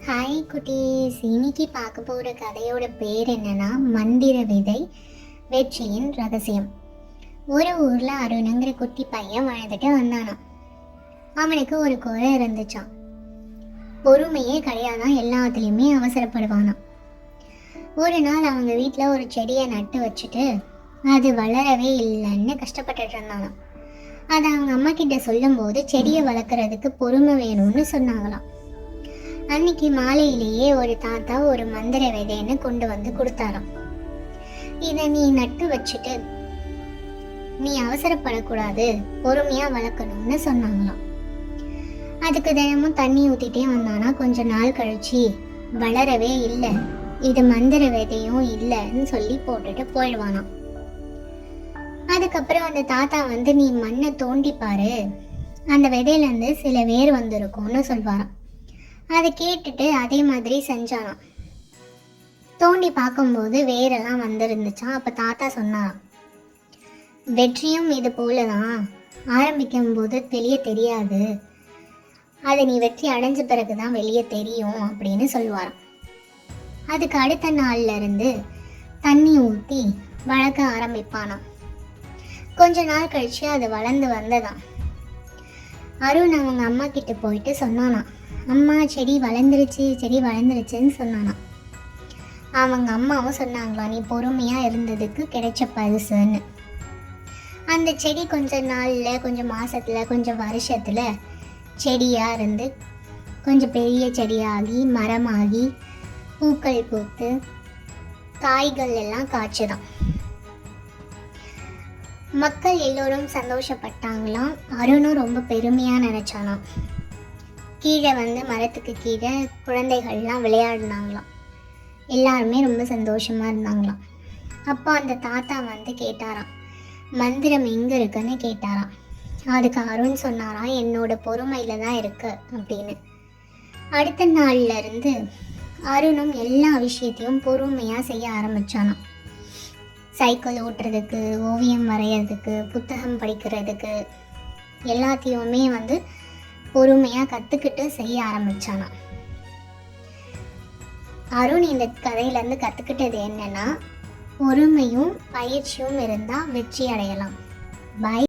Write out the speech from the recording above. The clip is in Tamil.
ஹாய் குட்டீஸ், இன்னைக்கு பார்க்க போகிற கதையோட பேர் என்னன்னா மந்திர விதை வெற்றியின் ரகசியம். ஒரு ஊரில் அருணுங்கிற குட்டி பையன் வாழ்ந்துட்டு வந்தானாம். அவனுக்கு ஒரு குறை இருந்துச்சான். பொறுமையே கிடையாதான், எல்லாத்துலேயுமே அவசரப்படுவானாம். ஒரு நாள் அவங்க வீட்டில் ஒரு செடியை நட்டு வச்சுட்டு அது வளரவே இல்லைன்னு கஷ்டப்பட்டுட்டு இருந்தானாம். அதை அவங்க அம்மா கிட்ட சொல்லும்போது செடியை வளர்க்குறதுக்கு பொறுமை வேணும்னு சொன்னாங்களாம். அன்னைக்கு மாலையிலேயே ஒரு தாத்தா ஒரு மந்திர விதைன்னு கொண்டு வந்து கொடுத்தாராம். இதை நீ நட்டு வச்சுட்டு நீ அவசரப்படக்கூடாது, பொறுமையா வளர்க்கணும்னு சொன்னாங்களாம். அதுக்கு தினமும் தண்ணி ஊத்திட்டே வந்தானா கொஞ்ச நாள் கழிச்சு வளரவே இல்லை, இது மந்திர விதையும் இல்லைன்னு சொல்லி போட்டுட்டு போயிடுவானாம். அதுக்கப்புறம் அந்த தாத்தா வந்து நீ மண்ணை தோண்டி பாரு, அந்த விதையிலேருந்து சில வேர் வந்திருக்கும்னு சொல்வாராம். அதை கேட்டுட்டு அதே மாதிரி செஞ்சானாம். தோண்டி பார்க்கும்போது வேரெல்லாம் வந்திருந்துச்சான். அப்போ தாத்தா சொன்னாராம், வெற்றியும் இது போல தான், ஆரம்பிக்கும் போது வெளியே தெரியாது, அதை நீ வெற்றி அடைஞ்ச பிறகு தான் வெளியே தெரியும் அப்படின்னு சொல்லுவாராம். அதுக்கு அடுத்த நாள்ல இருந்து தண்ணி ஊற்றி வளர்க்க ஆரம்பிப்பானாம். கொஞ்ச நாள் கழிச்சு அது வளர்ந்து வந்ததாம். அருண் அவங்க அம்மா கிட்ட போயிட்டு சொன்னானாம், அம்மா செடி வளர்ந்துருச்சுன்னு சொன்னானாம். அவங்க அம்மாவும் சொன்னாங்களாம், நீ பொறுமையாக இருந்ததுக்கு கிடைச்ச பரிசுன்னு. அந்த செடி கொஞ்ச நாளில், கொஞ்சம் மாதத்தில், கொஞ்சம் வருஷத்தில் செடியாக இருந்து கொஞ்சம் பெரிய செடியாகி மரமாகி பூக்கள் பூத்து காய்கள் எல்லாம் காய்ச்சுதான். மக்கள் எல்லோரும் சந்தோஷப்பட்டாங்களாம். அருணும் ரொம்ப பெருமையாக நினச்சானாம். கீழே வந்து மரத்துக்கு கீழே குழந்தைகள்லாம் விளையாடினாங்களாம். எல்லாருமே ரொம்ப சந்தோஷமாக இருந்தாங்களாம். அப்போ அந்த தாத்தா வந்து கேட்டாராம், மந்திரம் எங்கே இருக்குன்னு கேட்டாராம். அதுக்கு அருண் சொன்னாராம், என்னோட பொறுமையில் தான் இருக்கு அப்படின்னு. அடுத்த நாள்ல இருந்து அருணும் எல்லா விஷயத்தையும் பொறுமையாக செய்ய ஆரம்பித்தானாம். சைக்கிள் ஓட்டுறதுக்கு, ஓவியம் வரைகிறதுக்கு, புத்தகம் படிக்கிறதுக்கு எல்லாத்தையுமே வந்து பொறுமையாக கற்றுக்கிட்டு செய்ய ஆரம்பித்தானாம். அருண் இந்த கதையிலேருந்து கற்றுக்கிட்டது என்னன்னா, பொறுமையும் பயிற்சியும் இருந்தால் வெற்றி அடையலாம். பை.